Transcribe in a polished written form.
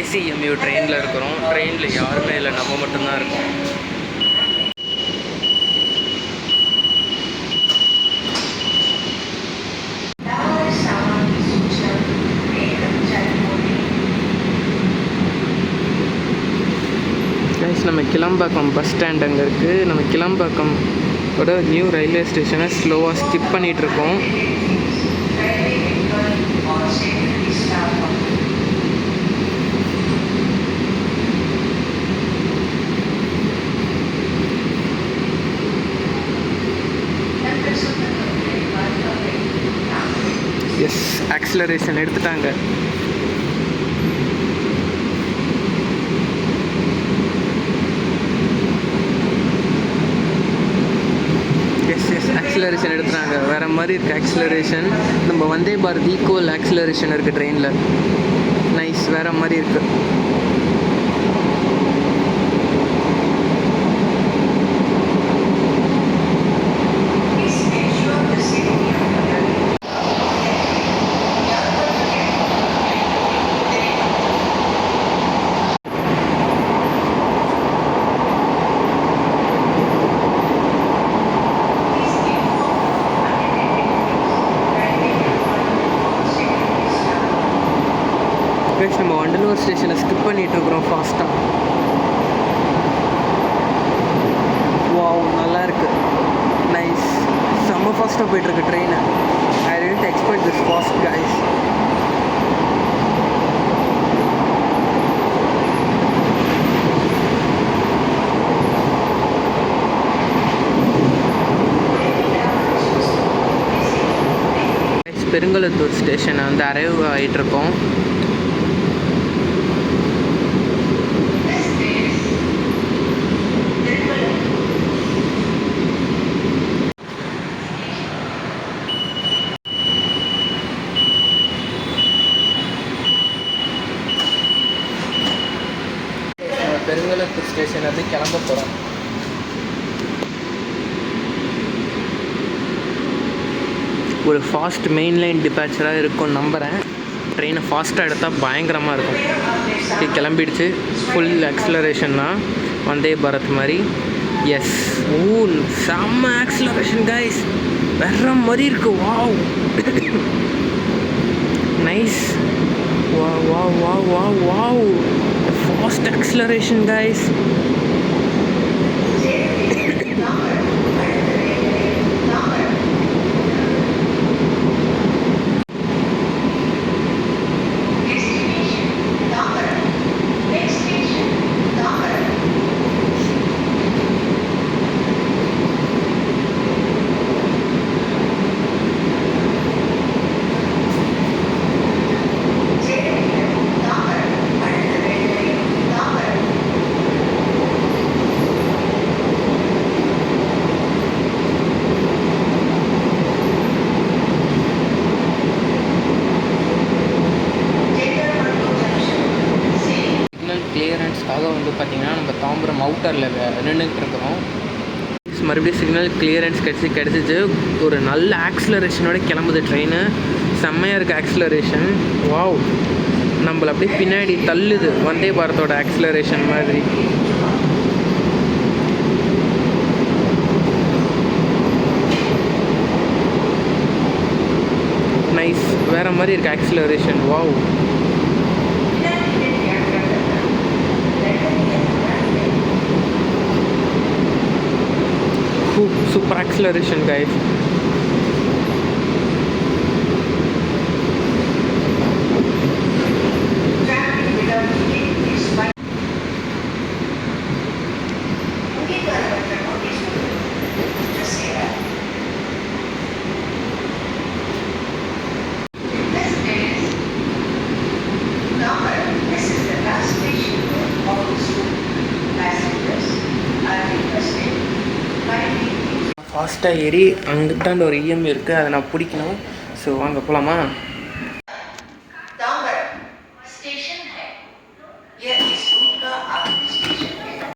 ICMU ட்ரெயினில் இருக்கிறோம். ட்ரெயினில் யாருமே இல்லை, நம்ம மட்டும்தான் இருக்கோம். நம்ம கிளம்பாக்கம் பஸ் ஸ்டாண்ட் அங்கே இருக்குது. நம்ம கிளம்பாக்கம் நியூ ரயில்வே ஸ்டேஷனை ஸ்லோவாக ஸ்கிப் பண்ணிகிட்ருக்கோம். எஸ், ஆக்சிலரேஷன் எடுத்துட்டாங்க. ஆக்சிலரேஷன் எடுத்துகிறாங்க. வேறு மாதிரி இருக்குது ஆக்சிலரேஷன். நம்ம வந்தே பாரத் ஈக்குவல் ஆக்சிலரேஷன் இருக்குது ட்ரெயினில். நைஸ், வேறு மாதிரி இருக்குது. நம்ம வண்டலூர் ஸ்டேஷனை ஸ்கிப் பண்ணிகிட்ருக்குறோம் ஃபாஸ்ட்டாக. வாவ், நல்லா இருக்குது. நைஸ், செம்ம ஃபாஸ்ட்டாக போயிட்டுருக்கு train. I didn't expect this fast guys. Perungalathur ஸ்டேஷனை வந்து அரைவ் ஆகிட்டுருக்கோம். பெருங்குளத்தூர் ஸ்டேஷன் வந்து கிளம்ப போகிறோம். ஒரு ஃபாஸ்ட் மெயின் லைன் டிபார்ச்சராக இருக்கும்னு நம்புகிறேன். ட்ரெயினை ஃபாஸ்ட்டாக எடுத்தால் பயங்கரமாக இருக்கும். கிளம்பிடுச்சு. ஃபுல் ஆக்சிலரேஷன் தான், வந்தே பாரத் மாதிரி. எஸ், ஓ செம்ம ஆக்சிலரேஷன் கைஸ், வேற மாதிரி இருக்கு. Wow, nice. Wow wow wow wow wow, fast acceleration guys. கிளியரன்ஸ்க்காக வந்து பார்த்திங்கன்னா நம்ம தாம்பரம் அவுட்டரில் நின்றுட்டு இருக்கிறோம். மறுபடியும் சிக்னல் கிளியரன்ஸ் கிடச்சிச்சு. ஒரு நல்ல ஆக்சிலரேஷனோட கிளம்புது ட்ரெயின். செம்மையாக இருக்குது ஆக்சிலரேஷன். வாவ், நம்மளை அப்படியே பின்னாடி தள்ளுது வந்தே பாரத்தோட ஆக்சிலரேஷன் மாதிரி. நைஸ், வேறு மாதிரி இருக்குது acceleration. Wow, super acceleration guys. ஃபாஸ்ட்டாக ஏறி அங்கிட்டாண்டு ஒரு இஎம்ஐ இருக்குது, அதை நான் பிடிக்கணும். ஸோ வாங்க போகலாமா?